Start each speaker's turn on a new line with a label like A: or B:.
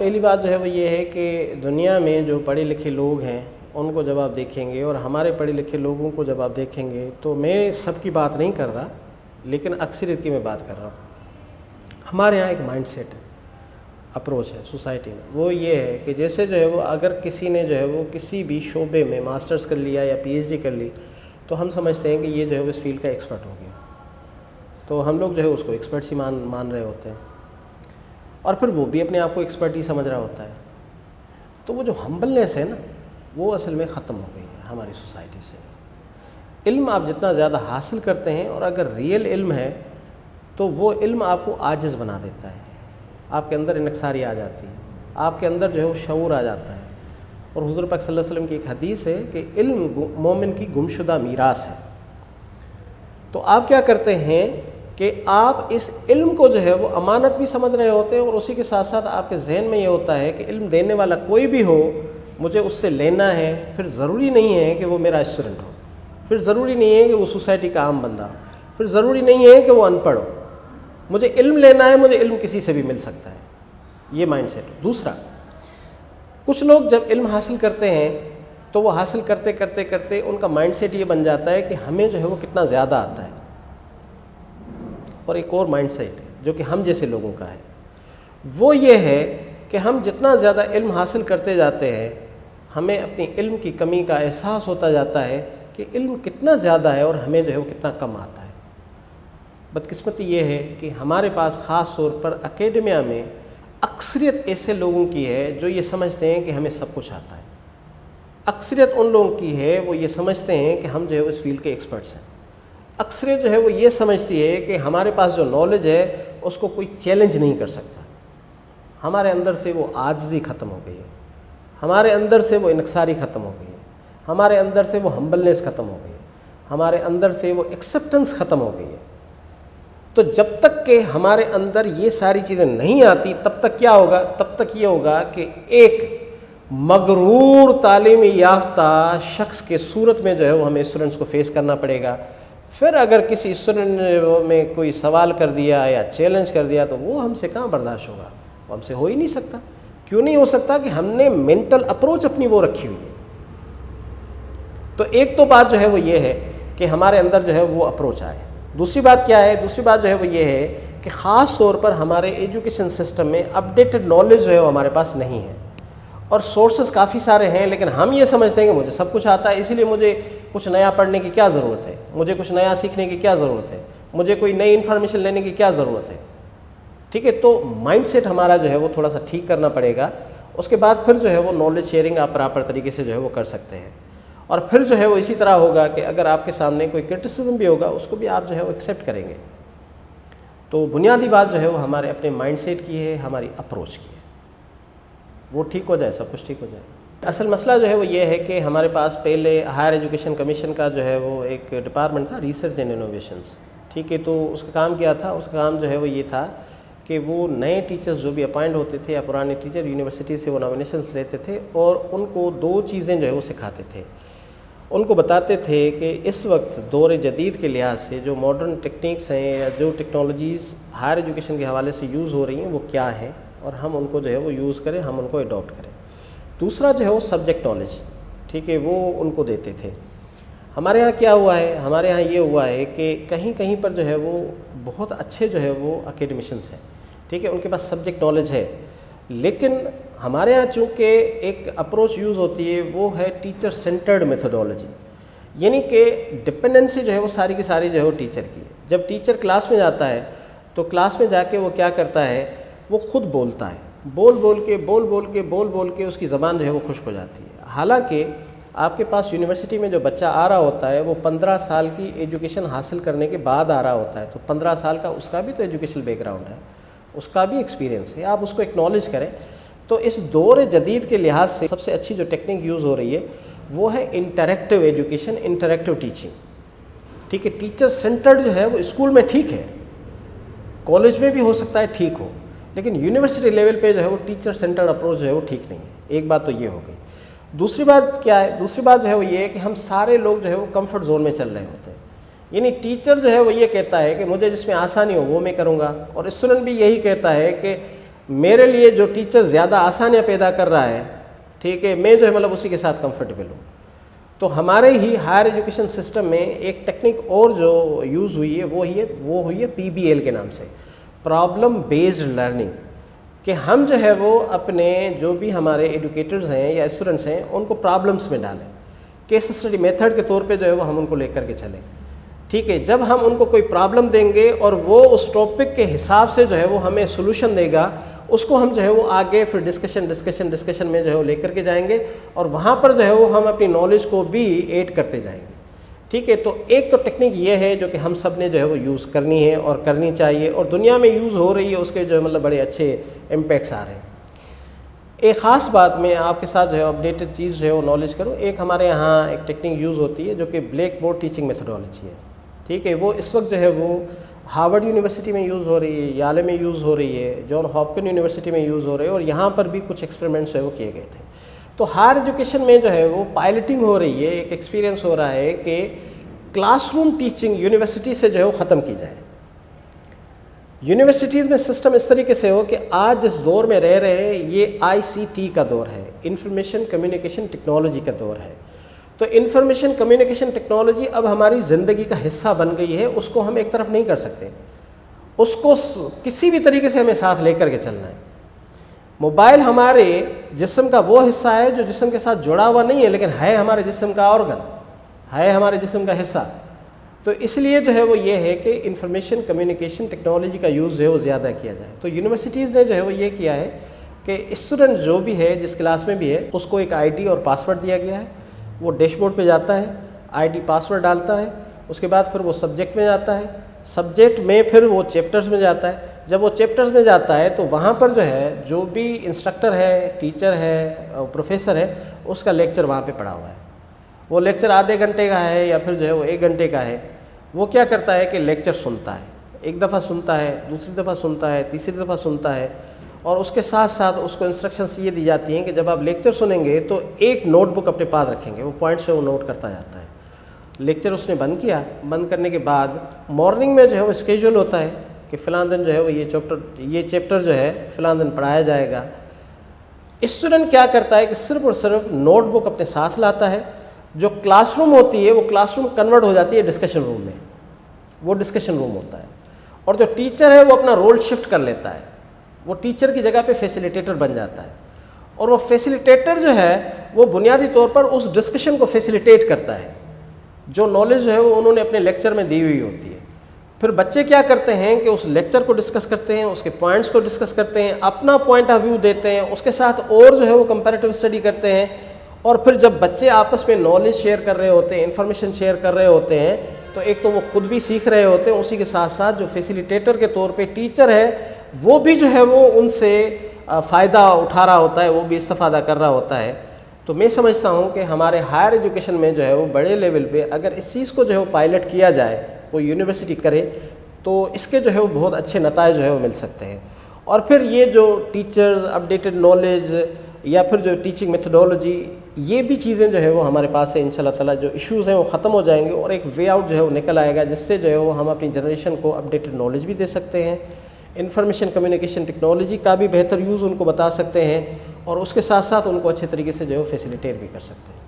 A: پہلی بات جو ہے وہ یہ ہے کہ دنیا میں جو پڑھے لکھے لوگ ہیں ان کو جب آپ دیکھیں گے اور ہمارے پڑھے لکھے لوگوں کو جب آپ دیکھیں گے تو میں سب کی بات نہیں کر رہا لیکن اکثریت کی میں بات کر رہا ہوں. ہمارے یہاں ایک مائنڈ سیٹ ہے, اپروچ ہے سوسائٹی میں, وہ یہ ہے کہ جیسے جو ہے وہ اگر کسی نے جو ہے وہ کسی بھی شعبے میں ماسٹرز کر لیا یا پی ایچ ڈی کر لی تو ہم سمجھتے ہیں کہ یہ جو ہے وہ اس فیلڈ کا ایکسپرٹ ہو گیا, تو ہم لوگ جو ہے اس کو ایکسپرٹ ہی مان رہے ہوتے ہیں اور پھر وہ بھی اپنے آپ کو ایکسپرٹ ہی سمجھ رہا ہوتا ہے. تو وہ جو ہمبلنس ہے نا وہ اصل میں ختم ہو گئی ہے ہماری سوسائٹی سے. علم آپ جتنا زیادہ حاصل کرتے ہیں اور اگر ریئل علم ہے تو وہ علم آپ کو عاجز بنا دیتا ہے, آپ کے اندر انکساری آ جاتی ہے, آپ کے اندر جو ہے وہ شعور آ جاتا ہے. اور حضور پاک صلی اللہ علیہ وسلم کی ایک حدیث ہے کہ علم مومن کی گمشدہ میراث ہے. تو آپ کیا کرتے ہیں کہ آپ اس علم کو جو ہے وہ امانت بھی سمجھ رہے ہوتے ہیں اور اسی کے ساتھ ساتھ آپ کے ذہن میں یہ ہوتا ہے کہ علم دینے والا کوئی بھی ہو مجھے اس سے لینا ہے. پھر ضروری نہیں ہے کہ وہ میرا اسٹوڈنٹ ہو, پھر ضروری نہیں ہے کہ وہ سوسائٹی کا عام بندہ ہو, پھر ضروری نہیں ہے کہ وہ ان پڑھ ہو, مجھے علم لینا ہے, مجھے علم کسی سے بھی مل سکتا ہے. یہ مائنڈ سیٹ. دوسرا, کچھ لوگ جب علم حاصل کرتے ہیں تو وہ حاصل کرتے کرتے کرتے ان کا مائنڈ سیٹ یہ بن جاتا ہے کہ ہمیں جو ہے وہ کتنا زیادہ آتا ہے. اور ایک اور مائنڈ سیٹ ہے جو کہ ہم جیسے لوگوں کا ہے, وہ یہ ہے کہ ہم جتنا زیادہ علم حاصل کرتے جاتے ہیں ہمیں اپنی علم کی کمی کا احساس ہوتا جاتا ہے کہ علم کتنا زیادہ ہے اور ہمیں جو ہے وہ کتنا کم آتا ہے. بدقسمتی یہ ہے کہ ہمارے پاس خاص طور پر اکیڈمیا میں اکثریت ایسے لوگوں کی ہے جو یہ سمجھتے ہیں کہ ہمیں سب کچھ آتا ہے. اکثریت ان لوگوں کی ہے وہ یہ سمجھتے ہیں کہ ہم جو ہے اس فیلڈ کے ایکسپرٹس ہیں. اکثریت جو ہے وہ یہ سمجھتی ہے کہ ہمارے پاس جو نالج ہے اس کو کوئی چیلنج نہیں کر سکتا. ہمارے اندر سے وہ عاجزی ختم ہو گئی ہے, ہمارے اندر سے وہ انکساری ختم ہو گئی ہے, ہمارے اندر سے وہ ہمبلنس ختم ہو گئی ہے, ہمارے اندر سے وہ ایکسیپٹنس ختم ہو گئی ہے. تو جب تک کہ ہمارے اندر یہ ساری چیزیں نہیں آتی تب تک کیا ہوگا, تب تک یہ ہوگا کہ ایک مغرور تعلیمی یافتہ شخص کے صورت میں جو ہے وہ ہمیں اسٹوڈنٹس کو فیس کرنا پڑے گا. پھر اگر کسی اسٹوڈنٹ میں کوئی سوال کر دیا یا چیلنج کر دیا تو وہ ہم سے کہاں برداشت ہوگا, وہ ہم سے ہو ہی نہیں سکتا. کیوں نہیں ہو سکتا کہ ہم نے مینٹل اپروچ اپنی وہ رکھی ہوئی ہے. تو ایک تو بات جو ہے وہ یہ ہے کہ ہمارے اندر جو ہے وہ اپروچ آئے. دوسری بات کیا ہے, دوسری بات جو ہے وہ یہ ہے کہ خاص طور پر ہمارے ایجوکیشن سسٹم میں اپڈیٹڈ نالج جو ہے وہ ہمارے پاس نہیں ہے. اور سورسز کافی سارے ہیں لیکن ہم یہ سمجھتے ہیں کہ مجھے سب کچھ آتا ہے, اسی لیے مجھے کچھ نیا پڑھنے کی کیا ضرورت ہے, مجھے کچھ نیا سیکھنے کی کیا ضرورت ہے, مجھے کوئی نئی انفارمیشن لینے کی کیا ضرورت ہے. ٹھیک ہے, تو مائنڈ سیٹ ہمارا جو ہے وہ تھوڑا سا ٹھیک کرنا پڑے گا. اس کے بعد پھر جو ہے وہ نالج شیئرنگ آپ پراپر طریقے سے جو ہے وہ کر سکتے ہیں. اور پھر جو ہے وہ اسی طرح ہوگا کہ اگر آپ کے سامنے کوئی کرٹیسزم بھی ہوگا اس کو بھی آپ جو ہے وہ ایکسیپٹ کریں گے. تو بنیادی بات جو ہے وہ ہمارے اپنے مائنڈ سیٹ کی ہے, ہماری اپروچ کی ہے. وہ ٹھیک ہو جائے سب کچھ ٹھیک ہو جائے. اصل مسئلہ جو ہے وہ یہ ہے کہ ہمارے پاس پہلے ہائر ایجوکیشن کمیشن کا جو ہے وہ ایک ڈپارٹمنٹ تھا, ریسرچ اینڈ انوویشنز. ٹھیک ہے, تو اس کا کام کیا تھا, اس کا کام جو ہے وہ یہ تھا کہ وہ نئے ٹیچرز جو بھی اپائنٹ ہوتے تھے یا پرانے ٹیچر یونیورسٹی سے وہ نامینیشنس لیتے تھے اور ان کو دو چیزیں جو ہے وہ سکھاتے تھے. ان کو بتاتے تھے کہ اس وقت دور جدید کے لحاظ سے جو ماڈرن ٹیکنیکس ہیں یا جو ٹیکنالوجیز ہائر ایجوکیشن کے حوالے سے یوز ہو رہی ہیں وہ کیا ہیں اور ہم ان کو جو ہے وہ یوز کریں, ہم ان کو اڈاپٹ کریں. دوسرا جو ہے وہ سبجیکٹ نالج, ٹھیک ہے, وہ ان کو دیتے تھے. ہمارے ہاں کیا ہوا ہے, ہمارے ہاں یہ ہوا ہے کہ کہیں کہیں پر جو ہے وہ بہت اچھے جو ہے وہ اکیڈمیشنس ہیں, ٹھیک ہے, ان کے پاس سبجیکٹ نالج ہے, لیکن ہمارے ہاں چونکہ ایک اپروچ یوز ہوتی ہے وہ ہے ٹیچر سینٹرڈ میتھڈولوجی, یعنی کہ ڈپینڈنسی جو ہے وہ ساری کی ساری جو ہے وہ ٹیچر کی ہے. جب ٹیچر کلاس میں جاتا ہے تو کلاس میں جا کے وہ کیا کرتا ہے, وہ خود بولتا ہے, بول کے اس کی زبان جو ہے وہ خشک ہو جاتی ہے. حالانکہ آپ کے پاس یونیورسٹی میں جو بچہ آ رہا ہوتا ہے وہ 15 سال کی ایجوکیشن حاصل کرنے کے بعد آ رہا ہوتا ہے, تو 15 سال کا اس کا بھی تو ایجوکیشنل بیک گراؤنڈ ہے, اس کا بھی ایکسپیرینس ہے, آپ اس کو ایکنالج کریں. تو اس دور جدید کے لحاظ سے سب سے اچھی جو ٹیکنیک یوز ہو رہی ہے وہ ہے انٹریکٹیو ایجوکیشن, انٹریکٹیو ٹیچنگ. ٹھیک ہے, ٹیچر سینٹرڈ جو ہے وہ اسکول میں ٹھیک ہے, کالج میں بھی ہو سکتا ہے ٹھیک ہو, لیکن یونیورسٹی لیول پہ جو ہے وہ ٹیچر سینٹرڈ اپروچ جو ہے وہ ٹھیک نہیں ہے. ایک بات تو یہ ہو گئی. دوسری بات کیا ہے, دوسری بات جو ہے وہ یہ ہے کہ ہم سارے لوگ جو ہے وہ کمفرٹ زون میں چل رہے ہوتے ہیں. یعنی ٹیچر جو ہے وہ یہ کہتا ہے کہ مجھے جس میں آسانی ہو وہ میں کروں گا, اور اسٹوڈنٹ بھی یہی کہتا ہے کہ میرے لیے جو ٹیچر زیادہ آسانیاں پیدا کر رہا ہے، ٹھیک ہے، میں جو ہے مطلب اسی کے ساتھ کمفرٹیبل ہوں. تو ہمارے ہی ہائر ایجوکیشن سسٹم میں ایک ٹیکنیک اور جو یوز ہوئی ہے وہ ہوئی ہے PBL کے نام سے، پرابلم بیسڈ لرننگ، کہ ہم جو ہے وہ اپنے جو بھی ہمارے ایڈوکیٹرز ہیں یا اسٹوڈنٹس ہیں ان کو پرابلمس میں ڈالیں، کیس اسٹڈی میتھڈ کے طور پہ جو ہے وہ ہم ان کو لے کر کے چلیں. ٹھیک ہے، جب ہم ان کو کوئی پرابلم دیں گے اور وہ اس ٹاپک کے حساب سے جو ہے وہ ہمیں سولوشن دے گا، اس کو ہم جو ہے وہ آگے پھر ڈسکشن میں جو ہے وہ لے کر کے جائیں گے، اور وہاں پر جو ہے وہ ہم اپنی نالج کو بھی ایڈ کرتے جائیں گے. ٹھیک ہے، تو ایک تو ٹیکنیک یہ ہے جو کہ ہم سب نے جو ہے وہ یوز کرنی ہے اور کرنی چاہیے، اور دنیا میں یوز ہو رہی ہے، اس کے جو ہے مطلب بڑے اچھے امپیکٹس آ رہے ہیں. ایک خاص بات میں آپ کے ساتھ جو ہے اپڈیٹڈ چیز جو ہے وہ نالج کروں. ایک ہمارے یہاں ایک ٹیکنیک یوز ہوتی ہے جو کہ بلیک بورڈ ٹیچنگ میتھڈالوجی ہے. ٹھیک ہے، وہ اس وقت جو ہے وہ ہارورڈ یونیورسٹی میں یوز ہو رہی ہے، یالے میں یوز ہو رہی ہے، جان ہاپکن یونیورسٹی میں یوز ہو رہی ہے، اور یہاں پر بھی کچھ ایکسپیریمنٹس جو ہے وہ کیے گئے تھے. تو ہائر ایجوکیشن میں جو ہے وہ پائلٹنگ ہو رہی ہے، ایک ایکسپیرینس ہو رہا ہے کہ کلاس روم ٹیچنگ یونیورسٹی سے جو ہے وہ ختم کی جائے. یونیورسٹیز میں سسٹم اس طریقے سے ہو کہ آج جس دور میں رہ رہے ہیں یہ ICT کا دور ہے، انفارمیشن کمیونیکیشن ٹیکنالوجی کا دور ہے. تو انفارمیشن کمیونیکیشن ٹیکنالوجی اب ہماری زندگی کا حصہ بن گئی ہے، اس کو ہم ایک طرف نہیں کر سکتے، اس کو کسی بھی طریقے سے ہمیں ساتھ لے کر کے چلنا ہے. موبائل ہمارے جسم کا وہ حصہ ہے جو جسم کے ساتھ جڑا ہوا نہیں ہے، لیکن ہے ہمارے جسم کا آرگن، ہے ہمارے جسم کا حصہ. تو اس لیے جو ہے وہ یہ ہے کہ انفارمیشن کمیونیکیشن ٹیکنالوجی کا یوز جو ہے وہ زیادہ کیا جائے. تو یونیورسٹیز نے جو ہے وہ یہ کیا ہے کہ اسٹوڈنٹ جو بھی ہے جس کلاس میں بھی ہے اس کو ایک ID اور پاسورڈ دیا گیا ہے. وہ ڈیش بورڈ پہ جاتا ہے، ID پاسورڈ ڈالتا ہے، اس کے بعد پھر وہ سبجیکٹ میں جاتا ہے، سبجیکٹ میں پھر وہ چیپٹرز میں جاتا ہے. جب وہ چیپٹرز میں جاتا ہے تو وہاں پر جو ہے جو بھی انسٹرکٹر ہے، ٹیچر ہے، پروفیسر ہے، اس کا لیکچر وہاں پہ پڑا ہوا ہے. وہ لیکچر آدھے گھنٹے کا ہے یا پھر جو ہے وہ 1 گھنٹے کا ہے. وہ کیا کرتا ہے کہ لیکچر سنتا ہے، ایک دفعہ سنتا ہے، دوسری دفعہ سنتا ہے، تیسری دفعہ سنتا ہے، اور اس کے ساتھ ساتھ اس کو انسٹرکشنس یہ دی جاتی ہیں کہ جب آپ لیکچر سنیں گے تو ایک نوٹ بک اپنے پاس رکھیں گے، وہ پوائنٹس سے وہ نوٹ کرتا جاتا ہے. لیکچر اس نے بند کیا، بند کرنے کے بعد مارننگ میں جو ہے وہ اسکیجول ہوتا ہے کہ فلاں دن جو ہے وہ یہ چیپٹر جو ہے فلاں دن پڑھایا جائے گا. اسٹوڈنٹ کیا کرتا ہے کہ صرف اور صرف نوٹ بک اپنے ساتھ لاتا ہے. جو کلاس روم ہوتی ہے وہ کلاس روم کنورٹ ہو جاتی ہے ڈسکشن روم میں، وہ ڈسکشن روم ہوتا ہے. اور جو ٹیچر ہے وہ اپنا رول شفٹ کر لیتا ہے، وہ ٹیچر کی جگہ پہ فیسیلیٹیٹر بن جاتا ہے. اور وہ فیسیلیٹیٹر جو ہے وہ بنیادی طور پر اس ڈسکشن کو فیسیلیٹیٹ کرتا ہے جو نالج جو ہے وہ انہوں نے اپنے لیکچر میں دی ہوئی ہوتی ہے. پھر بچے کیا کرتے ہیں کہ اس لیکچر کو ڈسکس کرتے ہیں، اس کے پوائنٹس کو ڈسکس کرتے ہیں، اپنا پوائنٹ آف ویو دیتے ہیں، اس کے ساتھ اور جو ہے وہ کمپیریٹیو اسٹڈی کرتے ہیں. اور پھر جب بچے آپس میں نالج شیئر کر رہے ہوتے ہیں، انفارمیشن شیئر کر رہے ہوتے ہیں، تو ایک تو وہ خود بھی سیکھ رہے ہوتے ہیں، اسی کے ساتھ ساتھ جو فیسیلیٹیٹر کے طور پہ ٹیچر ہے وہ بھی جو ہے وہ ان سے فائدہ اٹھا رہا ہوتا ہے، وہ بھی استفادہ کر رہا ہوتا ہے. تو میں سمجھتا ہوں کہ ہمارے ہائر ایجوکیشن میں جو ہے وہ بڑے لیول پہ اگر اس چیز کو جو ہے وہ پائلٹ کیا جائے، کوئی یونیورسٹی کرے، تو اس کے جو ہے وہ بہت اچھے نتائج جو ہے وہ مل سکتے ہیں. اور پھر یہ جو ٹیچرز اپڈیٹڈ نالج یا پھر جو ٹیچنگ میتھڈالوجی، یہ بھی چیزیں جو ہے وہ ہمارے پاس سے انشاءاللہ تعالیٰ جو ایشوز ہیں وہ ختم ہو جائیں گے، اور ایک وے آؤٹ جو ہے وہ نکل آئے گا جس سے جو ہے وہ ہم اپنی جنریشن کو اپڈیٹڈ نالج بھی دے سکتے ہیں، انفارمیشن کمیونیکیشن ٹیکنالوجی کا بھی بہتر یوز ان کو بتا سکتے ہیں، اور اس کے ساتھ ساتھ ان کو اچھے طریقے سے جو ہے وہ فیسیلیٹیٹ بھی کر سکتے ہیں.